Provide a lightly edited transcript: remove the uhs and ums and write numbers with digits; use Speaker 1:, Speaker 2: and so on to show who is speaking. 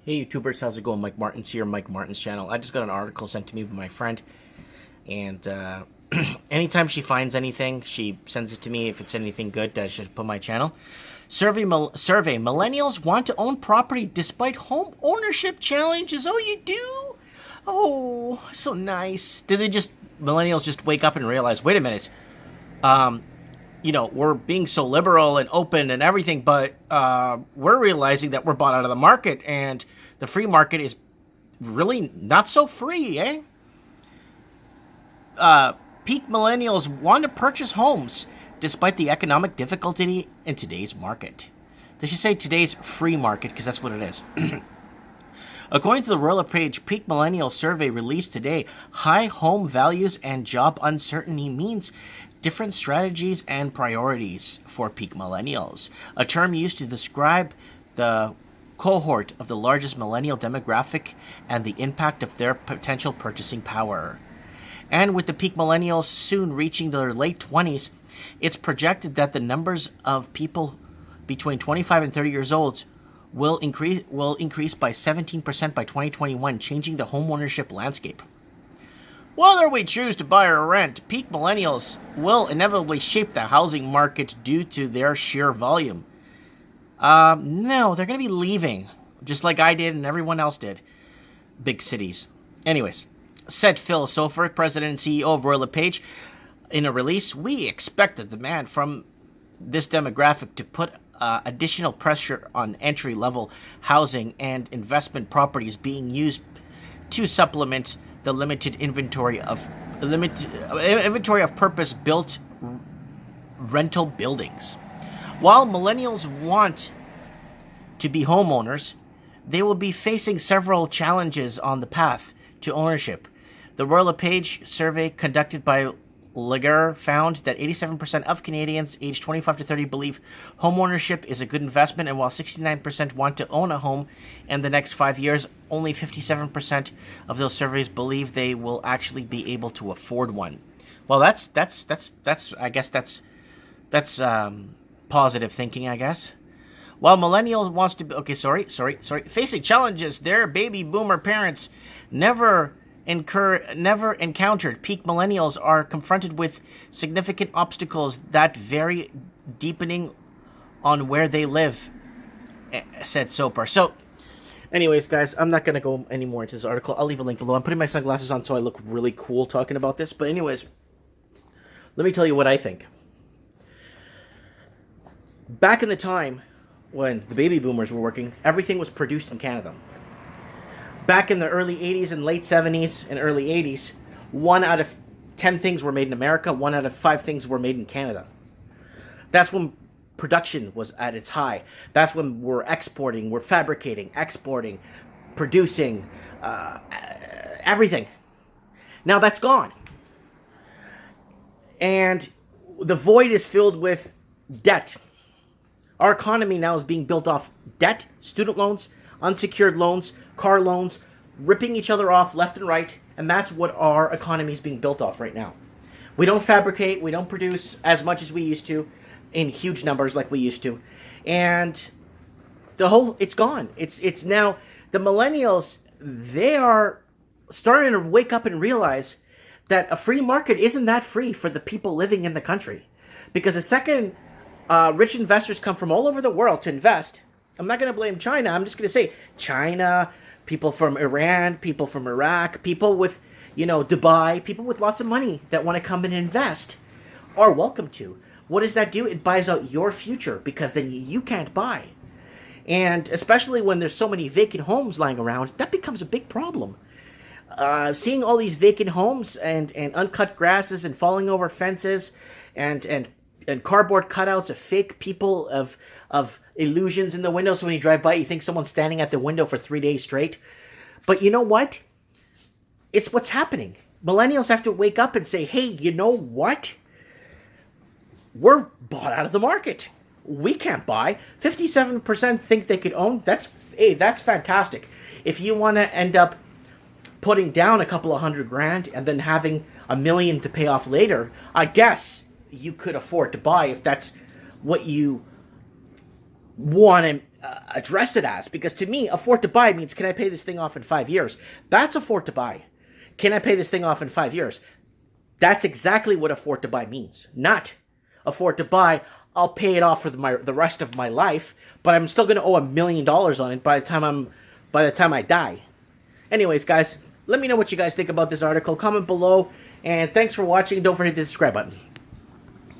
Speaker 1: Hey YouTubers, how's it going? Mike Martin's here, Mike Martin's channel. I just got an article sent to me by my friend, and anytime she finds anything, she sends it to me. If it's anything good, I should put my channel. Survey: Millennials want to own property despite home ownership challenges. Oh, you do? Oh, so nice. Did millennials just wake up and realize, wait a minute, we're being so liberal and open and everything, but we're realizing that we're bought out of the market, and the free market is really not so free, eh? Peak millennials want to purchase homes despite the economic difficulty in today's market. They should say today's free market, because that's what it is. According to the relocate Peak Millennial Survey released today, high home values and job uncertainty means different strategies and priorities for peak millennials, a term used to describe the cohort of the largest millennial demographic and the impact of their potential purchasing power. And with the peak millennials soon reaching their late 20s, it's projected that the numbers of people between 25 and 30 years old will increase by 17% by 2021, changing the homeownership landscape. Whether we choose to buy or rent, peak millennials will inevitably shape the housing market due to their sheer volume. No, they're going to be leaving, just like I did and everyone else did. Big cities. Anyways, said Phil Sofer, president and CEO of Royal LePage, in a release, we expect the demand from this demographic to put additional pressure on entry-level housing and investment properties being used to supplement the limited inventory of purpose-built rental buildings. While millennials want to be homeowners, they will be facing several challenges on the path to ownership. The Royal LePage survey conducted by Laguerre found that 87% of Canadians aged 25 to 30 believe homeownership is a good investment, and while 69% want to own a home in the next 5 years, only 57% of those surveys believe they will actually be able to afford one. Well, that's I guess that's positive thinking, I guess. While millennials wants to be facing challenges their baby boomer parents never encountered, peak millennials are confronted with significant obstacles that vary depending on where they live, said Soper. So, anyways, guys, I'm not going to go any more into this article. I'll leave a link below. I'm putting my sunglasses on so I look really cool talking about this. But anyways, let me tell you what I think. Back in the time when the baby boomers were working, everything was produced in Canada. Back in the early 80s and late 70s and early 80s, 1 out of 10 things were made in America, 1 out of 5 things were made in Canada. That's when production was at its high. That's when we're exporting, we're fabricating, exporting, producing, everything. Now that's gone. And the void is filled with debt. Our economy now is being built off debt, student loans, unsecured loans, car loans, ripping each other off left and right, and that's what our economy is being built off right now. We don't fabricate, we don't produce as much as we used to, in huge numbers like we used to, and it's gone. It's now, the millennials, they are starting to wake up and realize that a free market isn't that free for the people living in the country. Because the second rich investors come from all over the world to invest, I'm not going to blame China. I'm just going to say China, people from Iran, people from Iraq, people with, Dubai, people with lots of money that want to come and invest are welcome to. What does that do? It buys out your future, because then you can't buy. And especially when there's so many vacant homes lying around, that becomes a big problem. Seeing all these vacant homes and uncut grasses and falling over fences and cardboard cutouts of fake people, of illusions in the window, so when you drive by, you think someone's standing at the window for 3 days straight. But you know what? It's what's happening. Millennials have to wake up and say, hey, you know what? We're bought out of the market. We can't buy. 57% think they could own. That's fantastic. If you want to end up putting down a couple of $100,000 and then having $1 million to pay off later, I guess you could afford to buy if that's what you want address it as, because to me, afford to buy means, can I pay this thing off in 5 years? That's afford to buy. Can I pay this thing off in 5 years? That's exactly what afford to buy means. Not afford to buy, I'll pay it off for the rest of my life, but I'm still going to owe $1 million on it by the time I die. Anyways, guys, let me know what you guys think about this article. Comment below, and thanks for watching. Don't forget to hit the subscribe button.